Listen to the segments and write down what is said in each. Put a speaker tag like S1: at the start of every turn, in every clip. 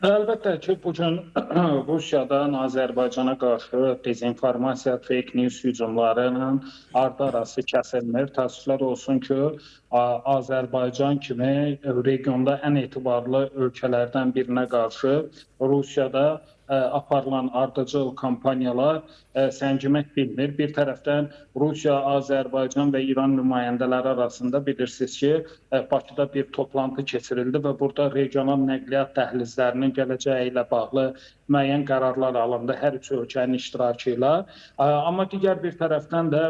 S1: Əlbəttə ki, bu gün Rusiyadan Azərbaycana qarşı dezinformasiya, fake news hücumlarının ardı-arası kəsilmir. Təəssüflər olsun ki, Azərbaycan kimi regionda ən etibarlı ölkələrdən birinə qarşı Rusiyada aparılan ardıcıl kampaniyalar səngimək bilmir. Bir tərəfdən Rusiya, Azərbaycan və İran nümayəndələri arasında bilirsiniz ki, Bakıda bir toplantı keçirildi və burada regional nəqliyyat dəhlizlərinin gələcəyi ilə bağlı müəyyən qərarlar alındı hər üç ölkənin iştirakı ilə. Amma digər bir tərəfdən də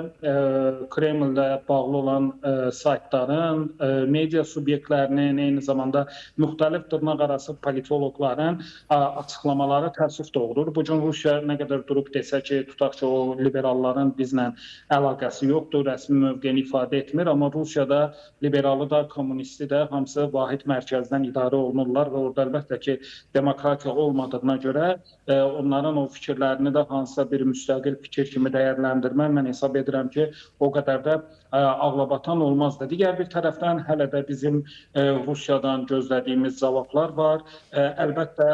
S1: Kremllə bağlı olan saytların, media subyektlərinin, eyni zamanda müxtəlif dırnaqarası politoloqların açıqlamaları təəssüf doğurur. Bu gün Rusiya nə qədər durub desə ki, tutaq ki, o liberalların bizlə əlaqəsi yoxdur, rəsmi mövqeyini ifadə etmir, amma Rusiyada liberalı da, kommunisti də hamısı vahid mərkəzdən idarə olunurlar və orada əlbəttə ki, demokratiya olmadığına görə onların o fikirlərini də hansısa bir müstəqil fikir kimi dəyərləndirmək mən hesab edirəm ki, o qədər də ağlabatan olmazdı. Digər bir tərəfdən hələ də bizim Rusiyadan gözlədiyimiz cavablar var. Əlbəttə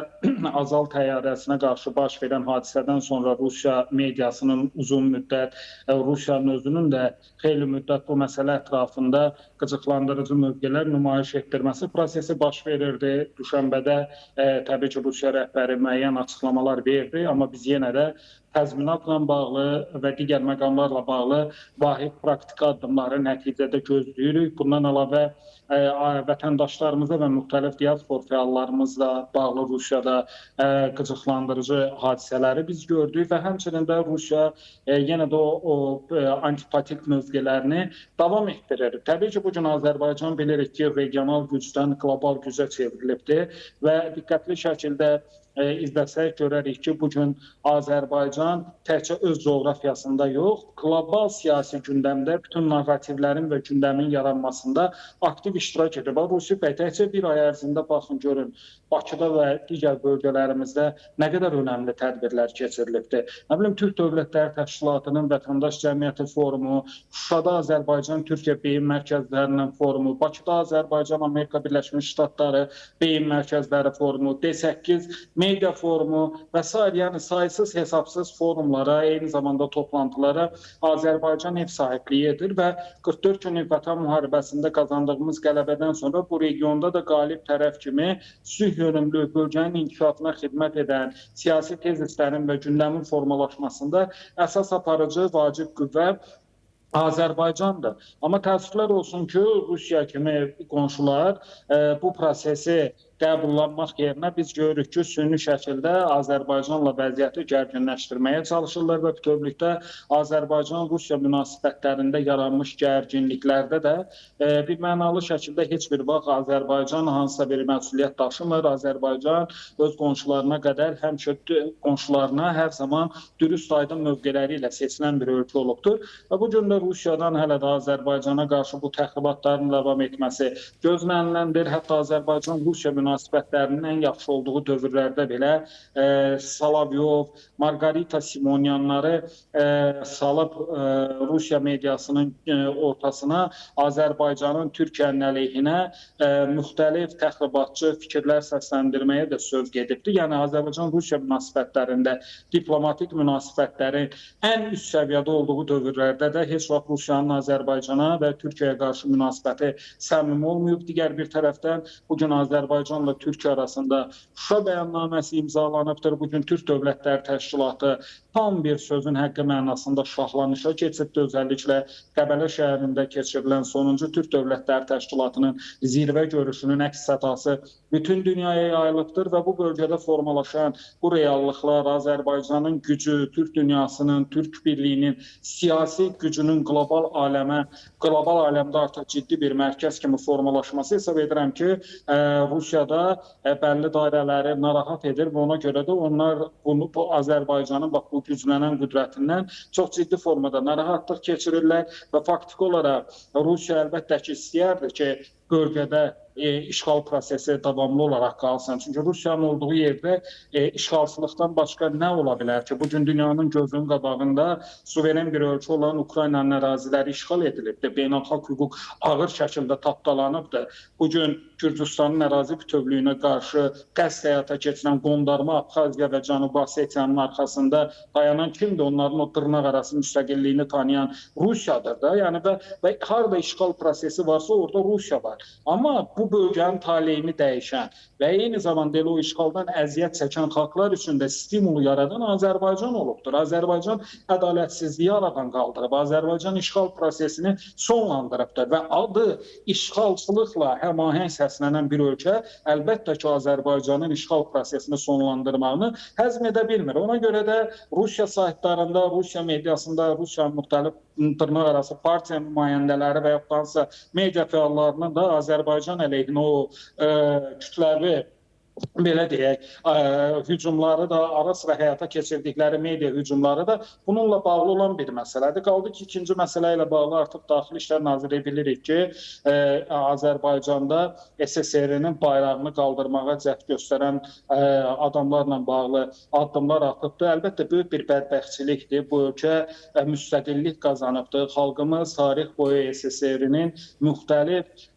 S1: Azal təyyarəsinə qarşı baş verən hadisədən sonra Rusiya mediasının uzun müddət, Rusiyanın özünün də xeyli müddət bu məsələ ətrafında qıcıqlandırıcı mövqelər nümayiş etdirməsi prosesi baş verirdi. Düşənbədə təbii ki, Rusiya rəhbəri müəyyən açıqlamalar verdi, amma biz yenə də təzminatla bağlı və digər məqamlarla bağlı vahid praktiki addımları nəticədə gözləyirik. Bundan əlavə vətəndaşlarımıza və müxtəlif diaspor fəallarımızla bağlı Rusiyada qıcıqlandırıcı hadisələri biz gördük və həmçinin də Rusiya yenə də o antipatik mövqelərini davam etdirir. Təbii ki, bu gün Azərbaycan bilirik ki, regional gücdən qlobal gücə çevrilibdir və diqqətli şəkildə izləsək görərik ki, bu gün Azərbaycan təkcə öz coğrafiyasında yox, qlobal siyasi gündəmdə bütün narrativlərin və gündəmin yaranmasında aktiv iştirak edir. Rusiya təkcə bir ay ərzində baxın görün, Bakıda və digər bölgələrimizdə nə qədər önəmli tədbirlər keçirilibdir. Nə bilim, Türk Dövlətləri Təşkilatının Vətəndaş Cəmiyyəti Forumu, Şuşada Azərbaycan-Türkiyə beyin mərkəzlərinin forumu, Bakıda Azərbaycan-Amerika Birləşmiş Ştatları beyin mərkəzləri forumu, D8 media forumu və s. Yəni saysız hesabsız forumlara, eyni zamanda toplantılara Azərbaycan ev sahibliyi edir və 44 günlük Vətən müharibəsində qazandığımız qələbədən sonra bu regionda da qalib tərəf kimi sülh yönümlü bölgənin inkişafına xidmət edən siyasi tezislərin və gündəmin formalaşmasında əsas aparıcı vacib qüvvə Azərbaycandır. Amma təəssüflər olsun ki, Rusiya kimi qonşular bu prosesi qəbullanmaq yerinə biz görürük ki, süni şəkildə Azərbaycanla vəziyyəti gərginləşdirməyə çalışırlar və bütövlükdə Azərbaycan-Rusiya münasibətlərində yaranmış gərginliklərdə də bir mənalı şəkildə heç bir vaxt Azərbaycan hansısa bir məsuliyyət daşımır. Azərbaycan öz qonşularına qədər həmişə qonşularına hər zaman dürüst aydın mövqeləri ilə seçilən bir ölkə olubdur. Və bu gün də Rusiyadan hələ də Azərbaycana qarşı bu təxribatların davam etməsi gözləniləndir. Hətta Azərbaycan-Rusiya münasibətlərinin ən yaxşı olduğu dövrlərdə belə Salavyov, Margarita Simonyanları salıb Rusiya mediasının ortasına Azərbaycanın Türkiyənin əleyhinə müxtəlif təxribatçı fikirlər səsləndirməyə də sövq edibdir. Yəni Azərbaycan-Rusiya münasibətlərində diplomatik münasibətlərin ən üst səviyyədə olduğu dövrlərdə də heç vaxt Rusiyanın Azərbaycana və Türkiyəyə qarşı münasibəti səmimi olmayıb. Digər bir tərəfdən bugün Azərbaycanla Türkiyə arasında Şuşa bəyannaməsi imzalanıbdır. Bugün Türk Dövlətləri Təşkilatı tam bir sözün həqqi mənasında şahlanışa keçibdir. Özəlliklə Qəbələ şəhərində keçirilən sonuncu Türk Dövlətləri Təşkilatının zirvə görüşünün əks sədası bütün dünyaya yayılıbdır və bu bölgədə formalaşan bu reallıqlar Azərbaycanın gücü, Türk dünyasının, Türk birliyinin siyasi gücünün qlobal aləmdə artıq ciddi bir mərkəz kimi formalaşması hesab edirəm ki, Rusiyada bəlli dairələri narahat edir və ona görə də onlar bu Azərbaycanın bu güclənən qüdrətindən çox ciddi formada narahatlıq keçirirlər və faktiki olaraq Rusiya əlbəttə ki istəyərdi ki, bölgədə işğal prosesi davamlı olaraq qalsın. Çünki Rusiyanın olduğu yerdə işğalçılıqdan başqa nə ola bilər ki? Bugün dünyanın gözünün qabağında suveren bir ölkə olan Ukraynanın əraziləri işğal edilibdir. Beynəlxalq hüquq ağır şəkildə tapdalanıbdır. Bugün Gürcüstanın ərazi bütövlüyünə qarşı qəsd həyata keçirilən qondarma Abxaziya və Cənubi Osetiyanın arxasında dayanan kimdir? Onların o dırnaq arası müstəqilliyini tanıyan Rusiyadır da. Yəni və harada işğal prosesi varsa orada Rusiya var. Amma bu bölgənin taleyini dəyişən və eyni zamanda elə o işğaldan əziyyət çəkən xalqlar üçün də stimulu yaradan Azərbaycan olubdur. Azərbaycan ədalətsizliyi aradan qaldırıb, Azərbaycan işğal prosesini sonlandırıbdır və adı işğalçılıqla həmahəng səslənən bir ölkə əlbəttə ki, Azərbaycanın işğal prosesini sonlandırmağını həzm edə bilmir. Ona görə də Rusiya saytlarında, Rusiya mediasında, Rusiyanın müxtəlif dırnaq arası partiya nümayəndələri və yaxud da media fəallarının da Azərbaycan əleyhinə o kütləvi belə deyək, hücumları da, ara sıra həyata keçirdikləri media hücumları da bununla bağlı olan bir məsələdir. Qaldı ki, ikinci məsələ ilə bağlı artıq Daxili İşlər Nazirliyi bilirik ki, Azərbaycanda SSR-nin bayrağını qaldırmağa cəhd göstərən adamlarla bağlı addımlar atıbdır. Əlbəttə, böyük bir bədbəxtçilikdir. Bu ölkə müstəqillik qazanıbdır. Xalqımız tarix boyu SSR-nin müxtəlif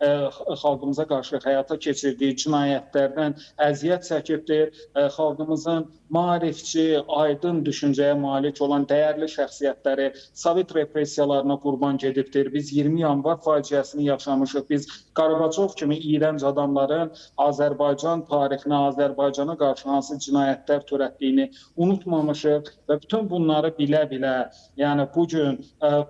S1: xalqımıza qarşı həyata keçirdiyi cinayətlərdən əziyyət çəkibdir. Xalqımızın maarifçi, aydın düşüncəyə malik olan dəyərli şəxsiyyətləri Sovet repressiyalarına qurban gedibdir. Biz 20 yanvar faciəsini yaşamışıq. Biz Qarabacov kimi iyrənc adamların Azərbaycan tarixinə, Azərbaycana qarşı hansı cinayətlər törətdiyini unutmamışıq və bütün bunları bilə-bilə, yəni bugün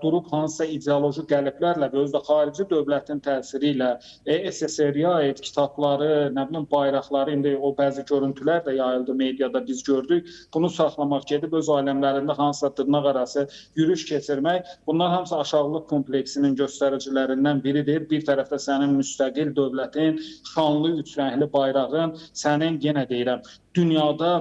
S1: durub hansısa ideoloji qəliblərlə və özdə xarici dövlətin təsiri ilə SSR-yə aid kitabları, nə bilim bayraqları, indi o bəzi görüntülər də yayıldı mediada, biz gördük. Bunu saxlamaq, gedib öz aləmlərində hansısa dırnaq arası yürüyüş keçirmək, bunlar hamısı aşağılıq kompleksinin göstəricilərindən biridir. Bir tərəfdə sənin müstəqil dövlətin, şanlı üç rəngli bayrağın, sənin yenə deyirəm, dünyada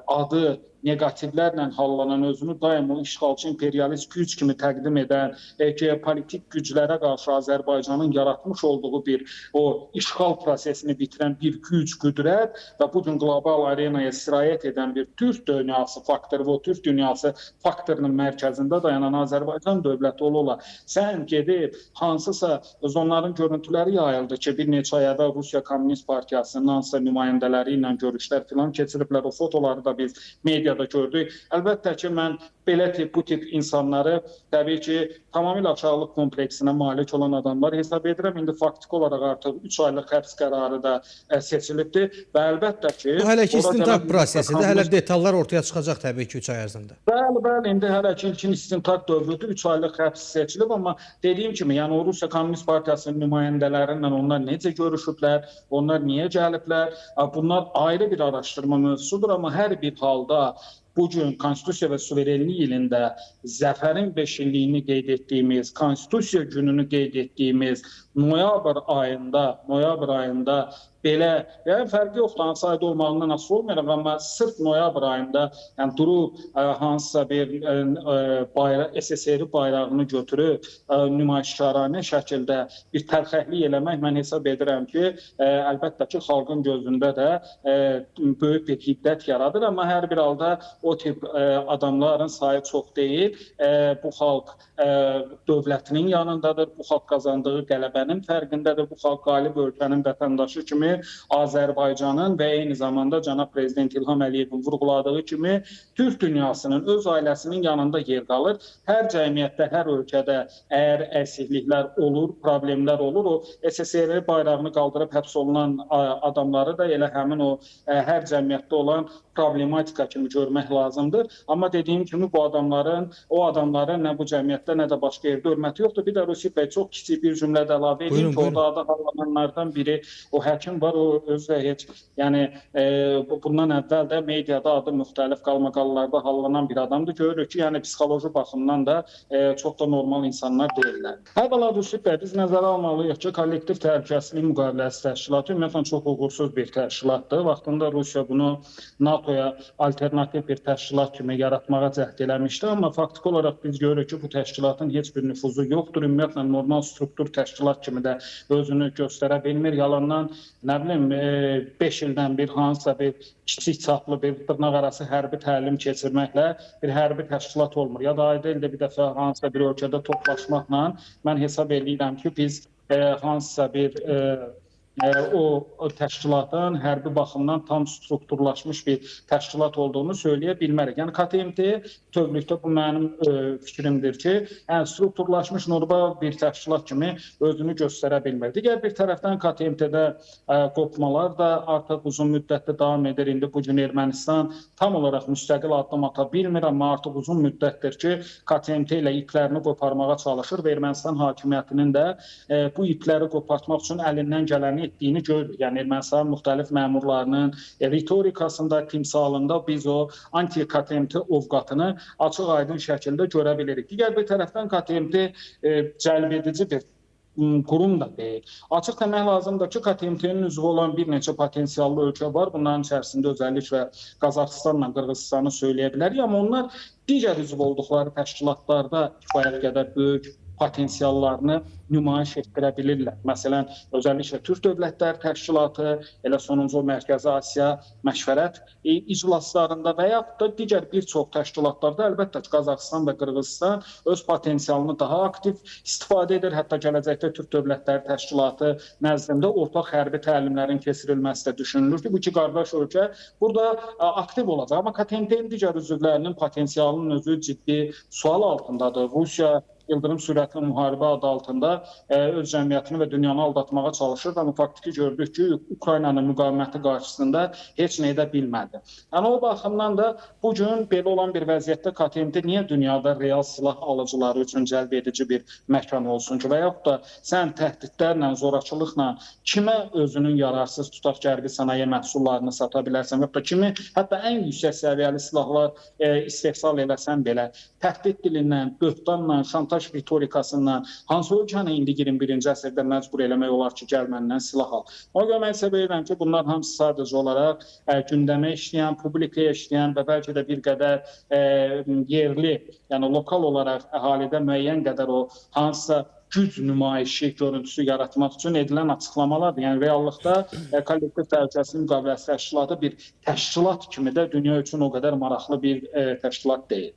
S1: adı negativlərlə hallanan, özünü daim o işğalçı imperialist güc kimi təqdim edən, geopolitik güclərə qarşı Azərbaycanın yaratmış olduğu bir o işğal prosesini bitirən bir güc, qüdrət və bugün qlobal arenaya sirayət edən bir Türk dünyası faktoru və o Türk dünyası faktorunun mərkəzində dayanan Azərbaycan dövləti ola. Sən gedib hansısa onların görüntüləri yayıldı ki, bir neçə ayada Rusiya Komünist Partiyasının hansısa nümayəndələri ilə görüşlər filan keçiriblər. O fotoları da biz mediada gördük. Əlbəttə ki, mən belə bu tip insanları təbii ki, tamamilə aşağılıq kompleksinə malik olan adamlar hesab edirəm. İndi faktiki olaraq artıq 3 aylıq həbs qərarı da seçilibdir və əlbəttə ki...
S2: Bu hələ ki istintaq prosesidir, hələ detallar ortaya çıxacaq təbii ki 3 ay ərzində.
S1: Bəli, indi hələ ki ilkin istintaq dövrüdür, 3 aylıq həbs seçilib, amma dediyim kimi, yəni o Rusiya Komünist Partiyasının nümayəndələrindən onlar necə görüşüblər, onlar niyə gəliblər, bunlar ayrı bir araşdırma mövzusudur, amma hər bir halda bugün Konstitusiya və Suverenlik ilində zəfərin 5 illiyini qeyd etdiyimiz, Konstitusiya gününü qeyd etdiyimiz noyabr ayında belə, yəni fərqi yoxdur, hansı ayda olmağından asılı olmayaraq, amma sırf noyabr ayında yəni durub hansısa bir SSR bayrağını götürüb nümayişkaranə şəkildə bir tərxəhlik eləmək, mən hesab edirəm ki, əlbəttə ki, xalqın gözündə də böyük bir hiddət yaradır, amma hər bir halda o tip adamların sayı çox deyil. Bu xalq dövlətinin yanındadır, bu xalq qazandığı qələbənin fərqindədir, bu xalq qalib ölkənin vətəndaşı kimi Azərbaycanın və eyni zamanda cənab Prezident İlham Əliyevin vurğuladığı kimi Türk dünyasının öz ailəsinin yanında yer qalır. Hər cəmiyyətdə, hər ölkədə əgər əksikliklər olur, problemlər olur, o SSR bayrağını qaldırıb həbs olunan adamları da elə həmin o hər cəmiyyətdə olan problematika kimi görmək lazımdır. Amma dediyim kimi o adamların nə bu cəmiyyətdə, nə də başqa yerdə hörməti yoxdur. Bir də Rusif bəy çox kiçik bir cümlə də əlavə edeyim ki, orada adı hallananlardan biri o həkim var, o özü də heç, yəni bundan əvvəl də mediada adı müxtəlif qalmaqallarda hallanan bir adamdır. Görürük ki, yəni psixoloji baxımdan da çox da normal insanlar deyirlər. Əvvəla Rusif bəy, biz nəzərə almalıyıq ki, kollektiv təhlükəsizlik müqaviləsi təşkilatı ümumiyyətlə çox uğursuz bir təşkilatdır. Vaxtında Rusiya bunu NATO-ya alternativ bir bir təşkilat kimi yaratmağa cəhd eləmişdi, amma faktiki olaraq biz görürük ki, bu təşkilatın heç bir nüfuzu yoxdur. Ümumiyyətlə normal struktur təşkilat kimi də özünü göstərə bilmir. Yalandan nə bilim 5 ildən bir hansısa bir kiçik çaplı bir dırnaqarası hərbi təlim keçirməklə bir hərbi təşkilat olmur. Ya da ayda ildə bir dəfə hansısa bir ölkədə toplaşmaqla mən hesab edirəm ki, biz hansısa bir o təşkilatın hərbi baxımdan tam strukturlaşmış bir təşkilat olduğunu söyləyə bilmərik. Yəni KTMT bütövlükdə bu mənim fikrimdir ki, strukturlaşmış normal bir təşkilat kimi özünü göstərə bilmir. Digər bir tərəfdən KTMT-də qopmalar da artıq uzun müddətdə davam edir. İndi bu gün Ermənistan tam olaraq müstəqil addım ata bilmir, amma artıq uzun müddətdir ki, KTMT ilə iplərini qoparmağa çalışır və Ermənistan hakimiyyətinin də bu ipləri qopartmaq üçün əlindən gələni etdiyini görürük. Yəni Ermənistanın müxtəlif məmurlarının ritorikasında, timsalında biz o anti-KTMT ovqatını açıq-aydın şəkildə görə bilirik. Digər bir tərəfdən KTMT cəlbedici bir qurum da deyil. Açıq demək lazımdır ki, KTMT-nin üzvü olan bir neçə potensiallı ölkə var. Bunların içərisində özəlliklə Qazaxıstanla Qırğızıstanı söyləyə bilərik, amma onlar digər üzv olduqları təşkilatlarda kifayət qədər böyük potensiallarını nümayiş etdirə bilirlər. Məsələn, özəlliklə Türk Dövlətlər Təşkilatı, elə sonuncu Mərkəzi Asiya məşvərət iclaslarında və yaxud da digər bir çox təşkilatlarda əlbəttə ki, Qazaxıstan və Qırğızıstan öz potensialını daha aktiv istifadə edir. Hətta gələcəkdə Türk Dövlətlər Təşkilatı nəzdində ortaq hərbi təlimlərin keçirilməsi də düşünülür ki, bu iki qardaş ölkə burada aktiv olacaq. Amma KTMT-nin digər üzvlərinin potensialının özü ciddi sual altındadır. Rusiya Yıldırım sürətli müharibə adı altında öz cəmiyyətini və dünyanı aldatmağa çalışır. Amma faktiki gördük ki, Ukraynanın müqaviməti qarşısında heç nə edə bilmədi. Yəni o baxımdan da bu gün belə olan bir vəziyyətdə KTMT niyə dünyada real silah alıcıları üçün cəlb edici bir məkan olsun ki, və yaxud da sən təhdidlərlə, zorakılıqla kimə özünün yararsız tutaq gərbi sənaye məhsullarını sata bilərsən və kimi hətta ən yüksək səviyyəli silahlar istehsal eləsən belə təhdid dilindən, böhtanla, şantaj ritorikasından hansı ölkəni indi 21-ci əsrdə məcbur eləmək olar ki, gəl məndən silah al. Ona görə mən hesab edirəm ki, bunlar hamısı sadəcə olaraq gündəmə işləyən, publikaya işləyən və bəlkə də bir qədər yerli, yəni lokal olaraq əhalidə müəyyən qədər o hansısa güc nümayişi görüntüsü yaratmaq üçün edilən açıqlamalardır. Yəni reallıqda kollektiv təhlükəsizlik müqaviləsi təşkilatı bir təşkilat kimi də dünya üçün o qədər maraqlı bir təşkilat deyil.